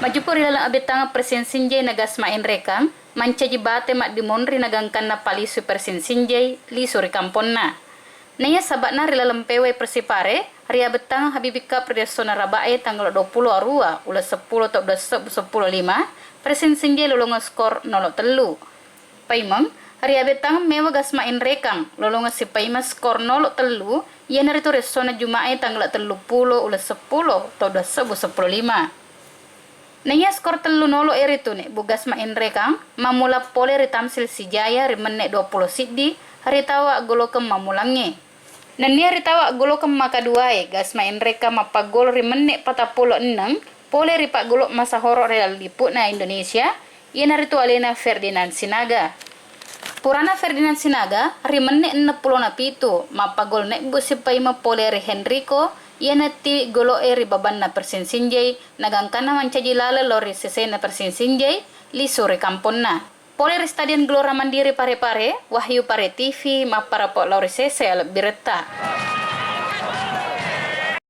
Maju po rin lang abitang presensinjay nagasmain rekang, mancha jibate mak dimonri nagangkan na palisu presensinjay, lisu rekampon na. Naya sabat na rilalampewe persipare, ria betang habibika predeso na rabae tanggal 20 arua, ula 10 atau 10 5, presensinjay lolonga skor 0-3. Paimang, ria betang mewa gasmain rekang, lolonga si paima skor 0-3, ia narito reso na jumae tanggal 30 ula 10 atau 10-5. Naya skor 3-0 erito ne bugas main rekang mamula pole ritamsil si Jaya rimene 20 siddi haritawa golokem mamulange. Nania ritawa golokem makaduae gas main reka mapagol rimene 46 pole ripak golok masa horo real liput na Indonesia ia narito alena Ferdinand Sinaga. Purana Ferdinand Sinaga rimene 67 mapagol nek bu sipaima pole ri Henrico ia nati golo eri baban na persensinjay nagangkana mancaji lala lori sese na persensinjay li sore kampon na. Pole Stadion Gelora Mandiri pare-pare Wahyu Pare TV maparapok lori sese alap bireta.